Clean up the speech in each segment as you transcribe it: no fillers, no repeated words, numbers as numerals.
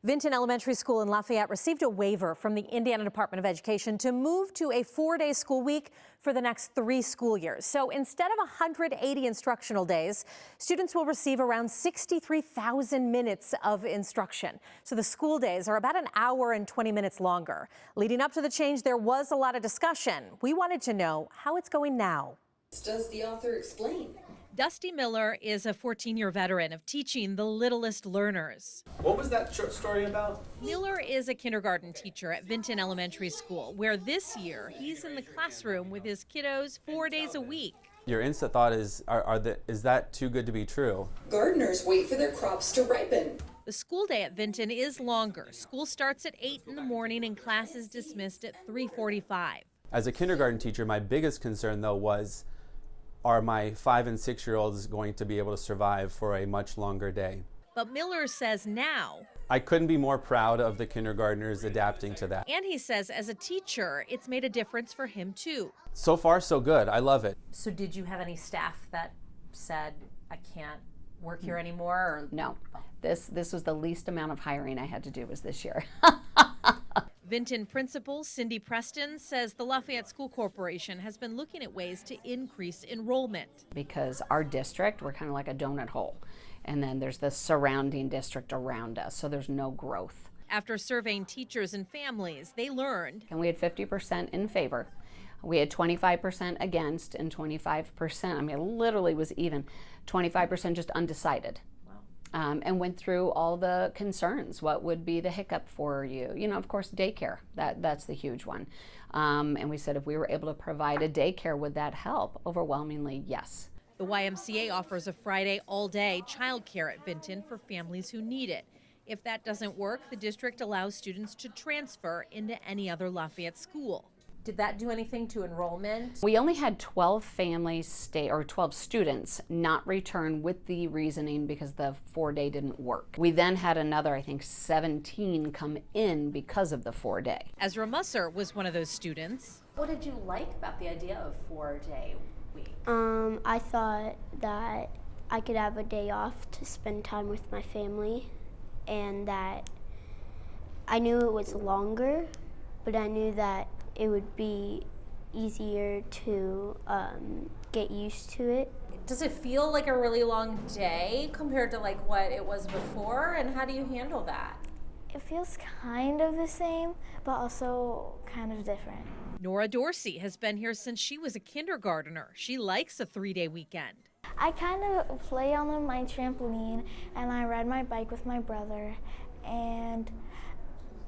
Vinton Elementary School in Lafayette received a waiver from the Indiana Department of Education to move to a 4-day school week for the next 3 school years. So instead of 180 instructional days, students will receive around 63,000 minutes of instruction. So the school days are about an hour and 20 minutes longer. Leading up to the change, there was a lot of discussion. We wanted to know how it's going now. Does the author explain? Dusty Miller is a 14-year veteran of teaching the littlest learners. What was that short story about? Miller is a kindergarten teacher at Vinton Elementary School, where this year he's in the classroom with his kiddos 4 days a week. Your instant thought is, is that too good to be true? Gardeners wait for their crops to ripen. The school day at Vinton is longer. School starts at 8 in the morning and class is dismissed at 3:45. As a kindergarten teacher, my biggest concern though was, are my 5- and 6-year-olds going to be able to survive for a much longer day? But Miller says now. I couldn't be more proud of the kindergartners adapting to that. And he says as a teacher, it's made a difference for him too. So far, so good. I love it. So did you have any staff that said, I can't work here anymore? Or? No, this was the least amount of hiring I had to do was this year. Vinton principal Cindy Preston says the Lafayette School Corporation has been looking at ways to increase enrollment. Because our district, we're kind of like a donut hole. And then there's the surrounding district around us, so there's no growth. After surveying teachers and families, they learned. And we had 50% in favor. We had 25% against and 25%, I mean, it literally was even, 25% just undecided. And went through all the concerns. What would be the hiccup for you? You know, of course, daycare, that's the huge one. And we said if we were able to provide a daycare, would that help? Overwhelmingly, yes. The YMCA offers a Friday all-day childcare at Vinton for families who need it. If that doesn't work, the district allows students to transfer into any other Lafayette school. Did that do anything to enrollment? We only had 12 families stay, or 12 students not return with the reasoning because the 4-day didn't work. We then had another, I think, 17 come in because of the 4-day. Ezra Musser was one of those students. What did you like about the idea of 4-day week? I thought that I could have a day off to spend time with my family, and that I knew it was longer, but I knew that it would be easier to get used to it. Does it feel like a really long day compared to like what it was before, and how do you handle that? It feels kind of the same, but also kind of different. Nora Dorsey has been here since she was a kindergartner. She likes a 3-day weekend. I kind of play on my trampoline, and I ride my bike with my brother, and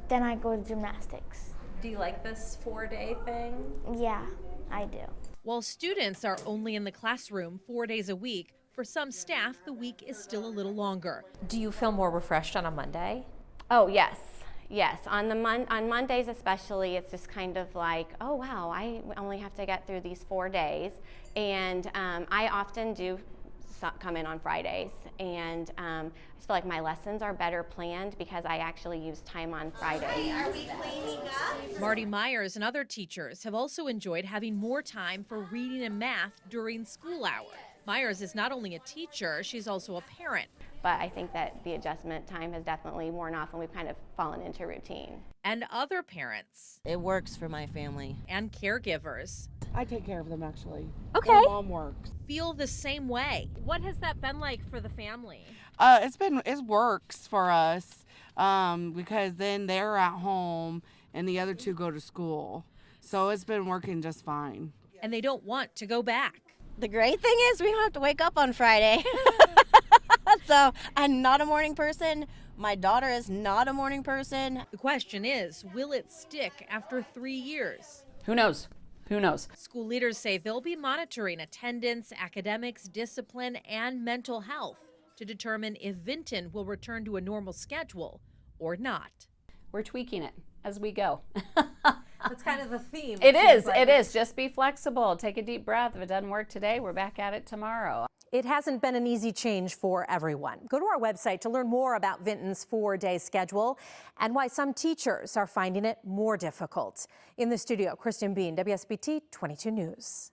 then I go to gymnastics. Do you like this 4-day thing? Yeah, I do. While students are only in the classroom 4 days a week, for some staff, the week is still a little longer. Do you feel more refreshed on a Monday? Oh, yes. Yes, on Mondays especially, it's just kind of like, oh wow, I only have to get through these 4 days. And I often do come in on Fridays, and I just feel like my lessons are better planned because I actually use time on Friday. Are we cleaning up? Marty Myers and other teachers have also enjoyed having more time for reading and math during school hours. Myers is not only a teacher, she's also a parent. But I think that the adjustment time has definitely worn off and we've kind of fallen into routine. And other parents. It works for my family. And caregivers. I take care of them, actually. Okay. Their mom works. Feel the same way. What has that been like for the family? It works for us because then they're at home and the other 2 go to school. So it's been working just fine. And they don't want to go back. The great thing is we don't have to wake up on Friday. So I'm not a morning person. My daughter is not a morning person. The question is, will it stick after 3 years? Who knows? Who knows? School leaders say they'll be monitoring attendance, academics, discipline, and mental health to determine if Vinton will return to a normal schedule or not. We're tweaking it as we go. That's kind of the theme. It is. Just be flexible. Take a deep breath. If it doesn't work today, we're back at it tomorrow. It hasn't been an easy change for everyone. Go to our website to learn more about Vinton's 4-day schedule and why some teachers are finding it more difficult. In the studio, Kristen Bean, WSBT 22 News.